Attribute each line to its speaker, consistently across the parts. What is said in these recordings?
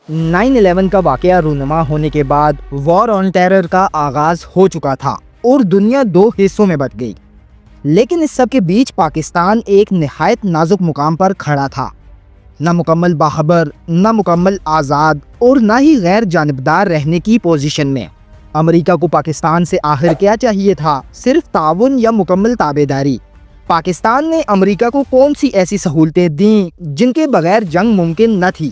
Speaker 1: 9/11 کا واقعہ رونما ہونے کے بعد وار آن ٹیرر کا آغاز ہو چکا تھا اور دنیا دو حصوں میں بٹ گئی، لیکن اس سب کے بیچ پاکستان ایک نہایت نازک مقام پر کھڑا تھا، نہ مکمل باخبر، نہ مکمل آزاد اور نہ ہی غیر جانبدار رہنے کی پوزیشن میں۔ امریکہ کو پاکستان سے آخر کیا چاہیے تھا؟ صرف تعاون یا مکمل تابعداری؟ پاکستان نے امریکہ کو کون سی ایسی سہولتیں دیں جن کے بغیر جنگ ممکن نہ تھی؟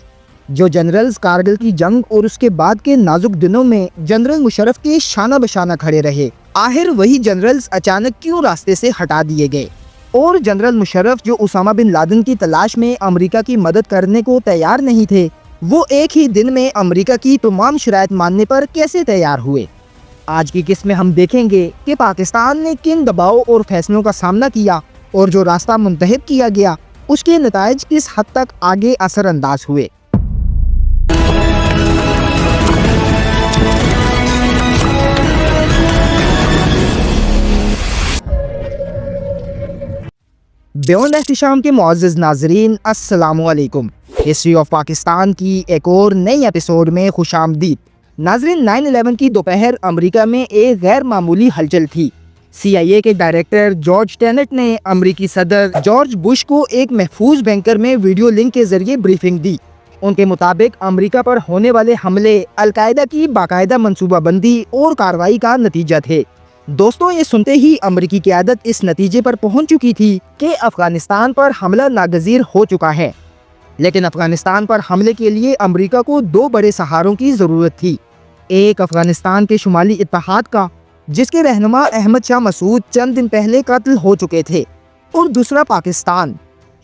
Speaker 1: جو جنرلز کارگل کی جنگ اور اس کے بعد کے نازک دنوں میں جنرل مشرف کے شانہ بشانہ کھڑے رہے، آخر وہی جنرلز اچانک کیوں راستے سے ہٹا دیے گئے؟ اور جنرل مشرف جو اسامہ بن لادن کی تلاش میں امریکہ کی مدد کرنے کو تیار نہیں تھے، وہ ایک ہی دن میں امریکہ کی تمام شرائط ماننے پر کیسے تیار ہوئے؟ آج کی قسط میں ہم دیکھیں گے کہ پاکستان نے کن دباؤ اور فیصلوں کا سامنا کیا اور جو راستہ منتخب کیا گیا اس کے نتائج کس حد تک آگے اثر انداز ہوئے۔ بیون احتشام کے معزز ناظرین، السلام علیکم۔ ہسٹری آف پاکستان کی ایک اور نئی ایپیسوڈ میں خوش آمدید۔ ناظرین، 9/11 کی دوپہر امریکہ میں ایک غیر معمولی ہلچل تھی۔ CIA کے ڈائریکٹر جارج ٹینٹ نے امریکی صدر جارج بش کو ایک محفوظ بینکر میں ویڈیو لنک کے ذریعے بریفنگ دی۔ ان کے مطابق امریکہ پر ہونے والے حملے القاعدہ کی باقاعدہ منصوبہ بندی اور کارروائی کا نتیجہ تھے۔ دوستوں، یہ سنتے ہی امریکی قیادت اس نتیجے پر پہنچ چکی تھی کہ افغانستان پر حملہ ناگزیر ہو چکا ہے، لیکن افغانستان پر حملے کے لیے امریکہ کو دو بڑے سہاروں کی ضرورت تھی۔ ایک افغانستان کے شمالی اتحاد کا، جس کے رہنما احمد شاہ مسعود چند دن پہلے قتل ہو چکے تھے، اور دوسرا پاکستان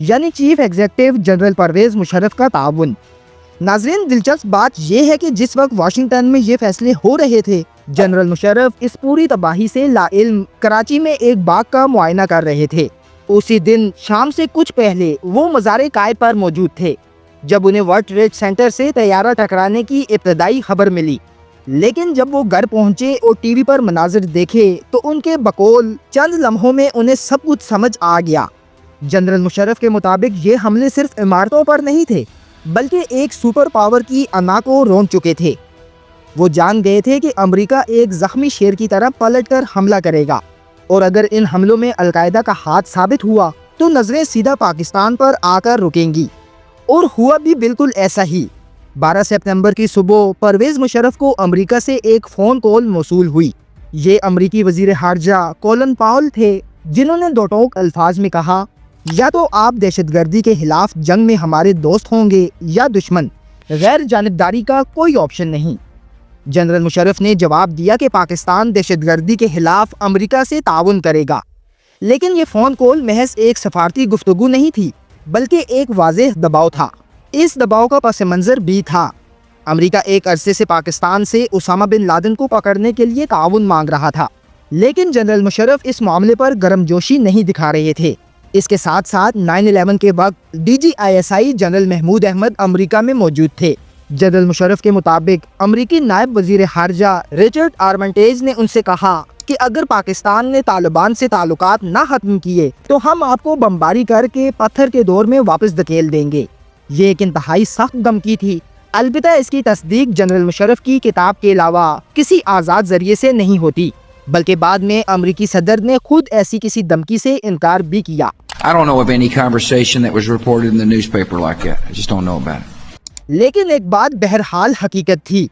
Speaker 1: یعنی chief executive general Pervez Musharraf کا تعاون۔ ناظرین، دلچسپ بات یہ ہے کہ جس وقت واشنگٹن میں یہ فیصلے ہو رہے تھے، جنرل مشرف اس پوری تباہی سے لا علم کراچی میں ایک باغ کا معائنہ کر رہے تھے۔ اسی دن شام سے کچھ پہلے وہ مزار قائد پر موجود تھے جب انہیں ورلڈ ٹریڈ سینٹر سے طیارہ ٹکرانے کی ابتدائی خبر ملی، لیکن جب وہ گھر پہنچے اور ٹی وی پر مناظر دیکھے تو ان کے بقول چند لمحوں میں انہیں سب کچھ سمجھ آ گیا۔ جنرل مشرف کے مطابق یہ حملے صرف عمارتوں پر نہیں تھے، بلکہ ایک سپر پاور کی انا کو رون چکے تھے۔ وہ جان گئے تھے کہ امریکہ ایک زخمی شیر کی طرح پلٹ کر حملہ کرے گا، اور اگر ان حملوں میں القاعدہ کا ہاتھ ثابت ہوا تو نظریں سیدھا پاکستان پر آ کر رکیں گی، اور ہوا بھی بالکل ایسا ہی۔ 12 سپتمبر کی صبح پرویز مشرف کو امریکہ سے ایک فون کال موصول ہوئی۔ یہ امریکی وزیر خارجہ کولن پاول تھے، جنہوں نے دو ٹوک الفاظ میں کہا، یا تو آپ دہشت گردی کے خلاف جنگ میں ہمارے دوست ہوں گے یا دشمن، غیر جانبداری کا کوئی آپشن نہیں۔ جنرل مشرف نے جواب دیا کہ پاکستان دہشت گردی کے خلاف امریکہ سے تعاون کرے گا، لیکن یہ فون کال محض ایک سفارتی گفتگو نہیں تھی، بلکہ ایک واضح دباؤ تھا۔ اس دباؤ کا پس منظر بھی تھا۔ امریکہ ایک عرصے سے پاکستان سے اسامہ بن لادن کو پکڑنے کے لیے تعاون مانگ رہا تھا، لیکن جنرل مشرف اس معاملے پر گرم جوشی نہیں دکھا رہے تھے۔ اس کے ساتھ ساتھ 9/11 کے وقت DGISI جنرل محمود احمد امریکہ میں موجود تھے۔ جنرل مشرف کے مطابق امریکی نائب وزیر خارجہ رچرڈ آرمنٹیج نے ان سے کہا کہ اگر پاکستان نے طالبان سے تعلقات نہ ختم کیے تو ہم آپ کو بمباری کر کے پتھر کے دور میں واپس دھکیل دیں گے۔ یہ ایک انتہائی سخت دھمکی تھی، البتہ اس کی تصدیق جنرل مشرف کی کتاب کے علاوہ کسی آزاد ذریعے سے نہیں ہوتی، بلکہ بعد میں امریکی صدر نے خود ایسی کسی دھمکی سے انکار بھی کیا۔
Speaker 2: I don't know of any conversation that was reported in the newspaper like that. I just don't know about it.
Speaker 1: لیکن ایک بات بہرحال حقیقت تھی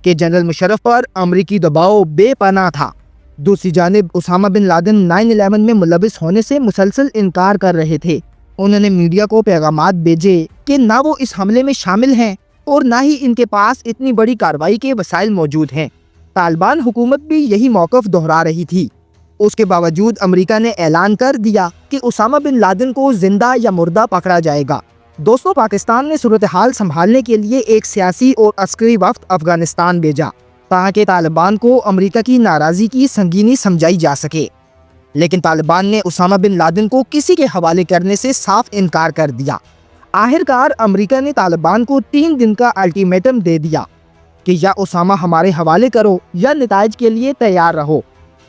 Speaker 1: کہ جنرل مشرف پر امریکی دباؤ بے پناہ تھا۔ دوسری جانب اسامہ بن لادن 9/11 میں ملوث ہونے سے مسلسل انکار کر رہے تھے۔ انہوں نے میڈیا کو پیغامات بھیجے کہ نہ وہ اس حملے میں شامل ہیں اور نہ ہی ان کے پاس اتنی بڑی کارروائی کے وسائل موجود ہیں۔ طالبان حکومت بھی یہی موقف دہرا رہی تھی۔ اس کے باوجود امریکہ نے اعلان کر دیا کہ اسامہ بن لادن کو زندہ یا مردہ پکڑا جائے گا۔ دوستوں، پاکستان نے صورتحال سنبھالنے کے لیے ایک سیاسی اور عسکری وفد افغانستان بھیجا تاکہ طالبان کو امریکہ کی ناراضی کی سنگینی سمجھائی جا سکے، لیکن طالبان نے اسامہ بن لادن کو کسی کے حوالے کرنے سے صاف انکار کر دیا۔ آخرکار امریکہ نے طالبان کو 3 دن کا الٹیمیٹم دے دیا کہ یا اسامہ ہمارے حوالے کرو یا نتائج کے لیے تیار رہو۔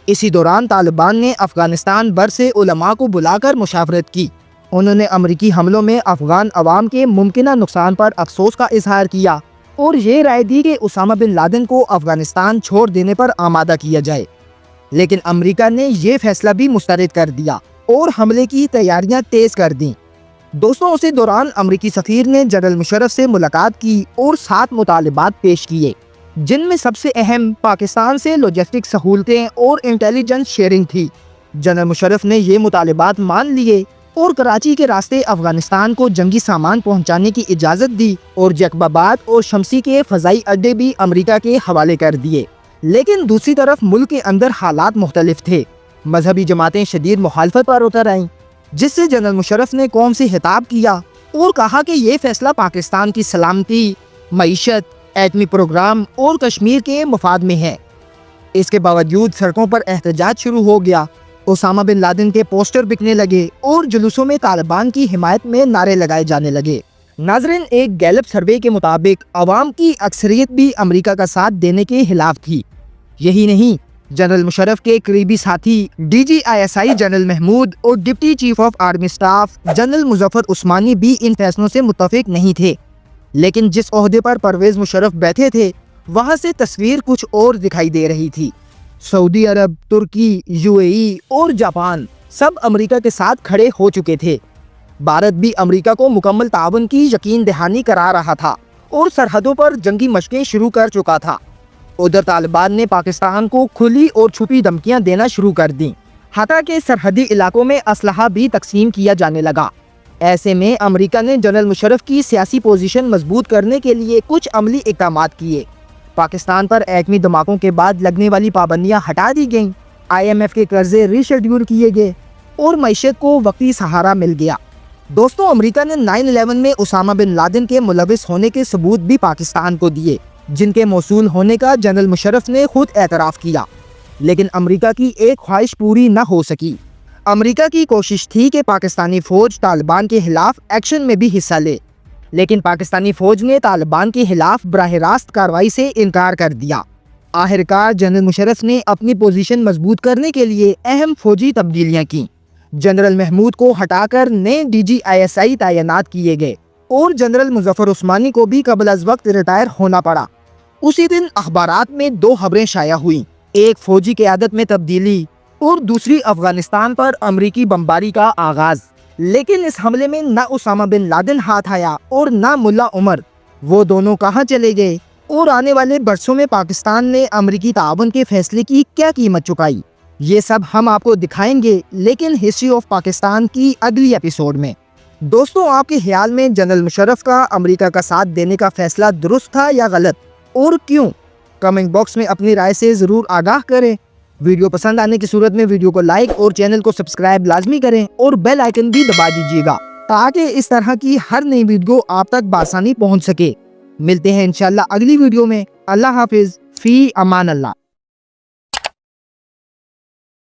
Speaker 1: اسی دوران طالبان نے افغانستان بھر سے علماء کو بلا کر مشاورت کی۔ انہوں نے امریکی حملوں میں افغان عوام کے ممکنہ نقصان پر افسوس کا اظہار کیا اور یہ رائے دی کہ اسامہ بن لادن کو افغانستان چھوڑ دینے پر آمادہ کیا جائے، لیکن امریکہ نے یہ فیصلہ بھی مسترد کر دیا اور حملے کی تیاریاں تیز کر دیں۔ دوستوں، اسی دوران امریکی سفیر نے جنرل مشرف سے ملاقات کی اور 7 مطالبات پیش کیے، جن میں سب سے اہم پاکستان سے لاجسٹک سہولتیں اور انٹیلیجنس شیئرنگ تھی۔ جنرل مشرف نے یہ مطالبات مان لیے اور کراچی کے راستے افغانستان کو جنگی سامان پہنچانے کی اجازت دی اور جیکب آباد اور شمسی کے فضائی اڈے بھی امریکہ کے حوالے کر دیے۔ لیکن دوسری طرف ملک کے اندر حالات مختلف تھے۔ مذہبی جماعتیں شدید مخالفت پر اتر آئیں، جس سے جنرل مشرف نے قوم سے خطاب کیا اور کہا کہ یہ فیصلہ پاکستان کی سلامتی، معیشت، ایٹمی پروگرام اور کشمیر کے مفاد میں ہے۔ اس کے باوجود سڑکوں پر احتجاج شروع ہو گیا، اسامہ بن لادن کے پوسٹر بکنے لگے اور جلوسوں میں طالبان کی حمایت میں نعرے لگائے جانے لگے۔ ناظرین، ایک گیلپ سروے کے مطابق عوام کی اکثریت بھی امریکہ کا ساتھ دینے کے خلاف تھی۔ یہی نہیں، جنرل مشرف کے قریبی ساتھی DGISI جنرل محمود اور deputy chief of army staff general Muzaffar Usmani بھی ان فیصلوں سے متفق نہیں تھے۔ لیکن جس عہدے پر پرویز مشرف بیٹھے تھے، وہاں سے تصویر کچھ اور دکھائی دے رہی تھی۔ سعودی عرب، ترکی، UAE اور جاپان سب امریکہ کے ساتھ کھڑے ہو چکے تھے۔ بھارت بھی امریکہ کو مکمل تعاون کی یقین دہانی کرا رہا تھا اور سرحدوں پر جنگی مشقیں شروع کر چکا تھا۔ ادھر طالبان نے پاکستان کو کھلی اور چھپی دھمکیاں دینا شروع کر دیں، حتیٰ کہ سرحدی علاقوں میں اسلحہ بھی تقسیم کیا جانے لگا۔ ایسے میں امریکہ نے جنرل مشرف کی سیاسی پوزیشن مضبوط کرنے کے لیے کچھ عملی اقدامات کیے۔ پاکستان پر ایٹمی دھماکوں کے بعد لگنے والی پابندیاں ہٹا دی گئیں، IMF کے قرضے ری شیڈیول کیے گئے اور معیشت کو وقتی سہارا مل گیا۔ دوستوں، امریکہ نے 9/11 میں اسامہ بن لادن کے ملوث ہونے کے ثبوت بھی پاکستان کو دیے، جن کے موصول ہونے کا جنرل مشرف نے خود اعتراف کیا۔ لیکن امریکہ کی ایک خواہش پوری نہ ہو سکی۔ امریکہ کی کوشش تھی کہ پاکستانی فوج طالبان کے خلاف ایکشن میں بھی حصہ لے، لیکن پاکستانی فوج نے طالبان کے خلاف براہ راست کارروائی سے انکار کر دیا۔ آخرکار جنرل مشرف نے اپنی پوزیشن مضبوط کرنے کے لیے اہم فوجی تبدیلیاں کیں۔ جنرل محمود کو ہٹا کر نئے DGISI تعینات کیے گئے اور جنرل مظفر عثمانی کو بھی قبل از وقت ریٹائر ہونا پڑا۔ اسی دن اخبارات میں 2 خبریں شائع ہوئیں، ایک فوجی قیادت میں تبدیلی اور دوسری افغانستان پر امریکی بمباری کا آغاز۔ لیکن اس حملے میں نہ اسامہ بن لادن ہاتھ آیا اور نہ ملا عمر۔ وہ دونوں کہاں چلے گئے اور آنے والے برسوں میں پاکستان نے امریکی تعاون کے فیصلے کی کیا قیمت چکائی، یہ سب ہم آپ کو دکھائیں گے، لیکن ہسٹری آف پاکستان کی اگلی ایپیسوڈ میں۔ دوستوں، آپ کے خیال میں جنرل مشرف کا امریکہ کا ساتھ دینے کا فیصلہ درست تھا یا غلط، اور کیوں؟ کمنٹ باکس میں اپنی رائے سے ضرور آگاہ کریں۔ ویڈیو پسند آنے کی صورت میں ویڈیو کو لائک اور چینل کو سبسکرائب لازمی کریں اور بیل آئیکن بھی دبا دیجیے گا تاکہ اس طرح کی ہر نئی ویڈیو آپ تک بآسانی پہنچ سکے۔ ملتے ہیں انشاءاللہ اگلی ویڈیو میں۔ اللہ حافظ، فی امان اللہ۔